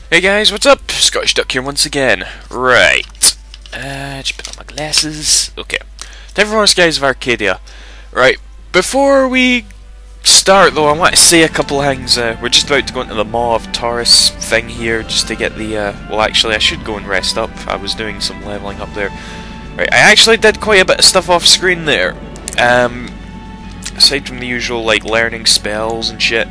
Hey guys, what's up? Scottish Duck here once again. Right. Just put on my glasses. Okay. Time for more Skies of Arcadia. Right. Before we start though, I want to say a couple of things. We're just about to go into the Maw of Taurus thing here, just to get the, well actually I should go and rest up. I was doing some leveling up there. Right, I actually did quite a bit of stuff off screen there. Aside from the usual, like, learning spells and shit.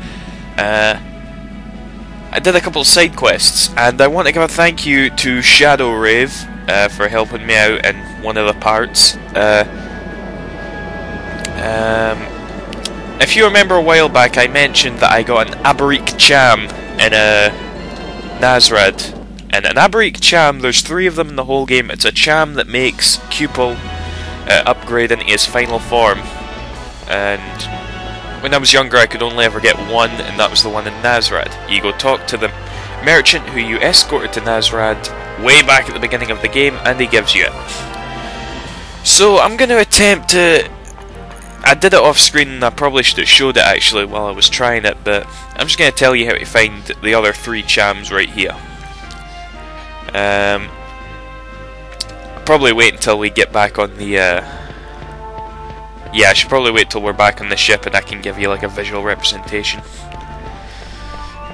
I did a couple of side quests, and I want to give a thank you to Shadow Rave for helping me out in one of the parts. If you remember a while back, I mentioned that I got an Abberak Cham in Nazrad. And an Abberak Cham, there's 3 of them in the whole game. It's a Cham that makes Cupel upgrade into his final form. And when I was younger, I could only ever get one, and that was the one in Nazrad. You go talk to the merchant who you escorted to Nazrad way back at the beginning of the game, and he gives you it. So I'm going to attempt to... I did it off screen, and I probably should have showed it actually while I was trying it, but I'm just going to tell you how to find the other 3 Chams right here. I'll probably wait until we get back on the... Yeah, I should probably wait till we're back on the ship and I can give you like a visual representation.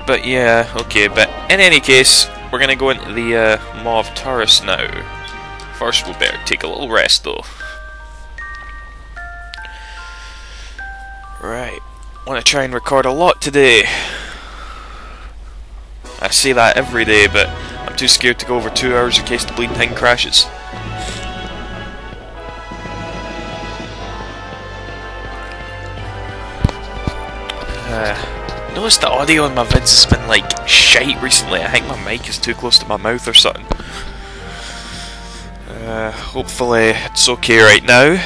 But yeah, okay, but in any case, we're gonna go into the Maw of Taurus now. First we'll better take a little rest though. Right, want to try and record a lot today. I say that every day, but I'm too scared to go over 2 hours in case the bleeding thing crashes. Noticed the audio in my vids has been like shite recently. I think my mic is too close to my mouth or something. Hopefully it's okay right now.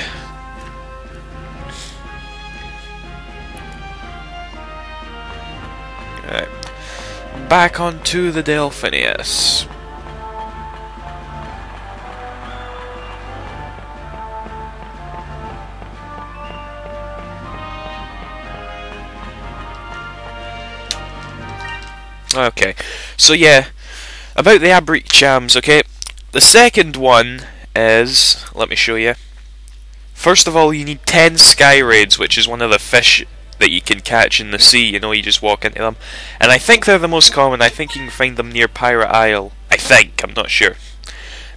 Right. Back onto the Delphinius. Okay, so yeah, about the Abberak Chams, okay? The second one is, let me show you. First of all, you need 10 sky raids, which is one of the fish that you can catch in the sea, you know, you just walk into them. And I think they're the most common. I think you can find them near Pirate Isle. I think, I'm not sure.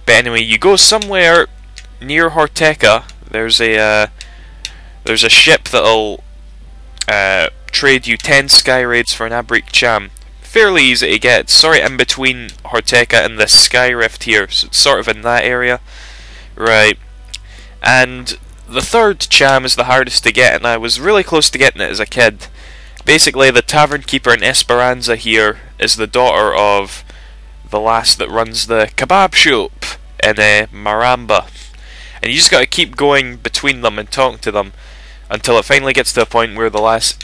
But anyway, you go somewhere near Horteca, there's a ship that'll trade you 10 sky raids for an Abberak Cham. Fairly easy to get. It's sort of in between Horteca and the Sky Rift here, so it's sort of in that area. Right. And the third Cham is the hardest to get, and I was really close to getting it as a kid. Basically, the tavern keeper in Esperanza here is the daughter of the lass that runs the kebab shop in Maramba. And you just gotta keep going between them and talking to them until it finally gets to a point where the lass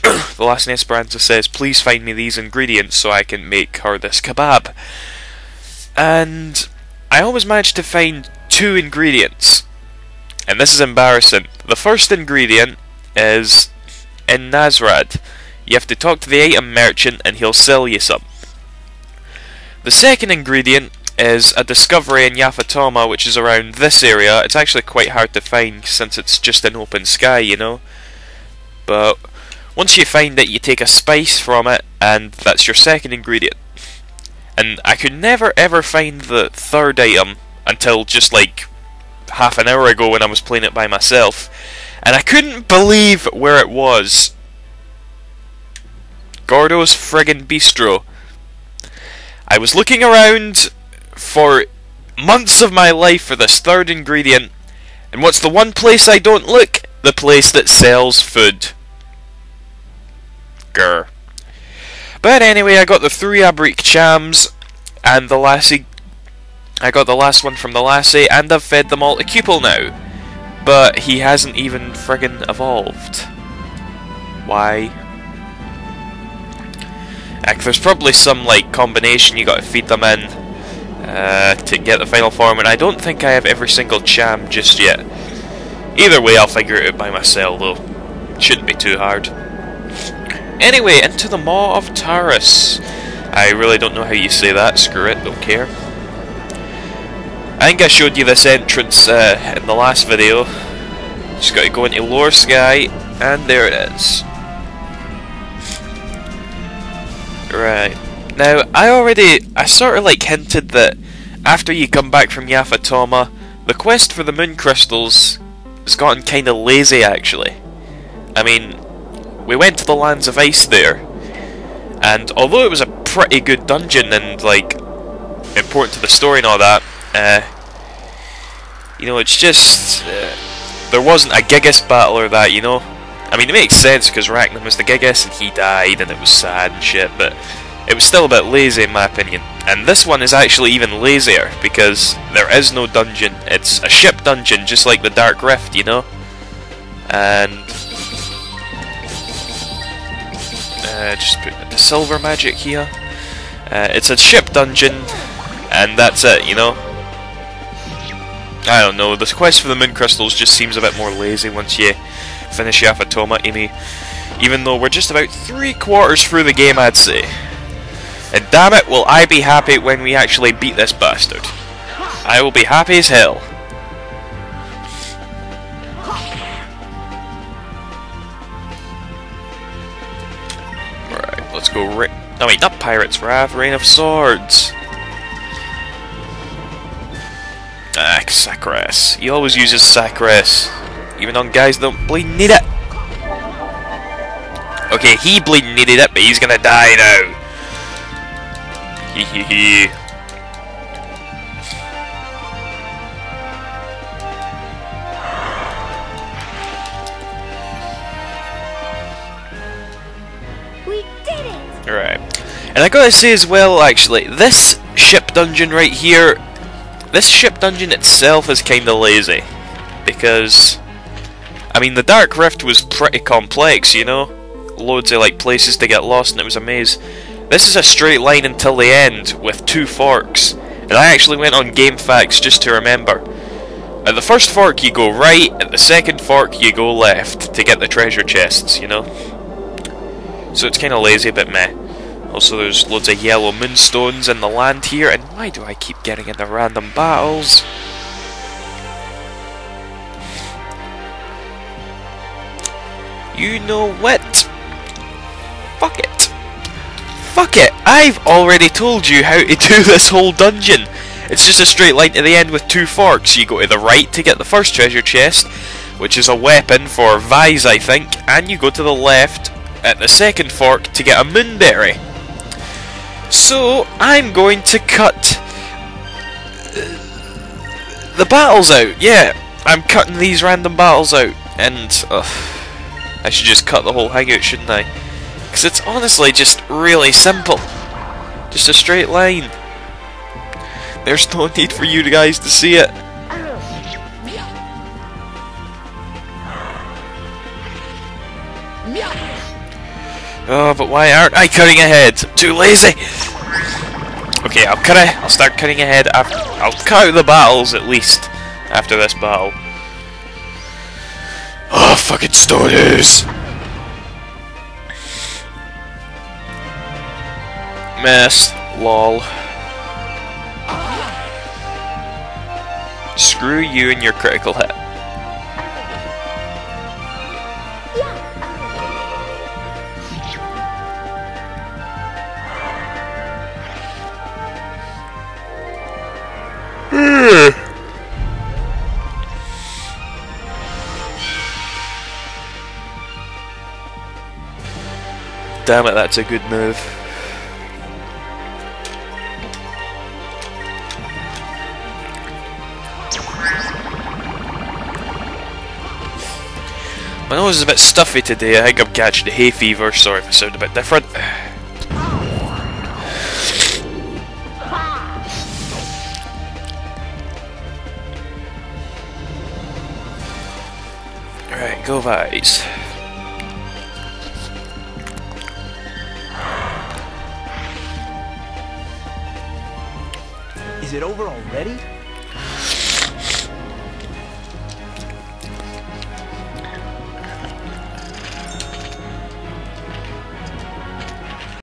in Esperanza says, please find me these ingredients so I can make her this kebab. And I always managed to find 2 ingredients. And this is embarrassing. The first ingredient is in Nazrad. You have to talk to the item merchant and he'll sell you some. The second ingredient is a discovery in Yafatoma, which is around this area. It's actually quite hard to find since it's just an open sky, you know. But once you find it, you take a spice from it, and that's your second ingredient. And I could never ever find the third item until just like half an hour ago when I was playing it by myself. And I couldn't believe where it was. Gordo's friggin' Bistro. I was looking around for months of my life for this third ingredient, and what's the one place I don't look? The place that sells food. Grr. But anyway, I got the 3 Abberak Chams, and the lassie. I got the last one from the lassie, and I've fed them all to Cupel now. But he hasn't even friggin' evolved. Why? There's probably some like combination you gotta feed them in to get the final form, and I don't think I have every single Cham just yet. Either way, I'll figure it out by myself though. Shouldn't be too hard. Anyway, into the Maw of Taurus. I really don't know how you say that. Screw it, don't care. I think I showed you this entrance in the last video. Just got to go into Lower Sky, and there it is. Right. Now, I sort of like hinted that after you come back from Yaphatoma, the quest for the moon crystals has gotten kind of lazy, actually. I mean, we went to the Lands of Ice there, and although it was a pretty good dungeon and, like, important to the story and all that, you know, it's just, there wasn't a Gigas battle or that, you know? I mean, it makes sense because Ragnar was the Gigas and he died and it was sad and shit, but it was still a bit lazy in my opinion. And this one is actually even lazier because there is no dungeon. It's a ship dungeon, just like the Dark Rift, you know? And just put the silver magic here. It's a ship dungeon, and that's it, you know? I don't know, the quest for the moon crystals just seems a bit more lazy once you finish Yaphatoma to me. Even though we're just about 3/4 through the game, I'd say. And damn it, will I be happy when we actually beat this bastard. I will be happy as hell. Right, let's go no wait, not Pirate's Wrath, Reign of Swords. Ah, Sakras. He always uses Sakras. Even on guys that don't bleeding need it. Okay, he bleeding needed it, but he's gonna die now. Hehehe. We did it! Alright. And I gotta say as well, actually, this ship dungeon right here, this ship dungeon itself is kinda lazy. Because, I mean, the Dark Rift was pretty complex, you know? Loads of, like, places to get lost and it was a maze. This is a straight line until the end, with 2 forks. And I actually went on GameFAQs just to remember. At the first fork you go right, at the second fork you go left, to get the treasure chests, you know? So it's kinda lazy, but meh. Also there's loads of yellow moonstones in the land here, and why do I keep getting into random battles? You know what? Fuck it. Fuck it! I've already told you how to do this whole dungeon! It's just a straight line to the end with 2 forks. You go to the right to get the first treasure chest, which is a weapon for Vise, I think, and you go to the left at the second fork to get a moonberry. So, I'm going to cut the battles out. Yeah, I'm cutting these random battles out, and I should just cut the whole thing out, shouldn't I? Because it's honestly just really simple. Just a straight line. There's no need for you guys to see it. Oh, but why aren't I cutting ahead? I'm too lazy. Okay, I'll start cutting ahead after. I'll cut out the battles at least after this battle. Oh, fucking stories. Mess. Lol. Screw you and your critical hit. Damn it, that's a good move. My nose is a bit stuffy today. I think I'm catching the hay fever. Sorry if I sound a bit different. Alright, go Vise. Is it over already?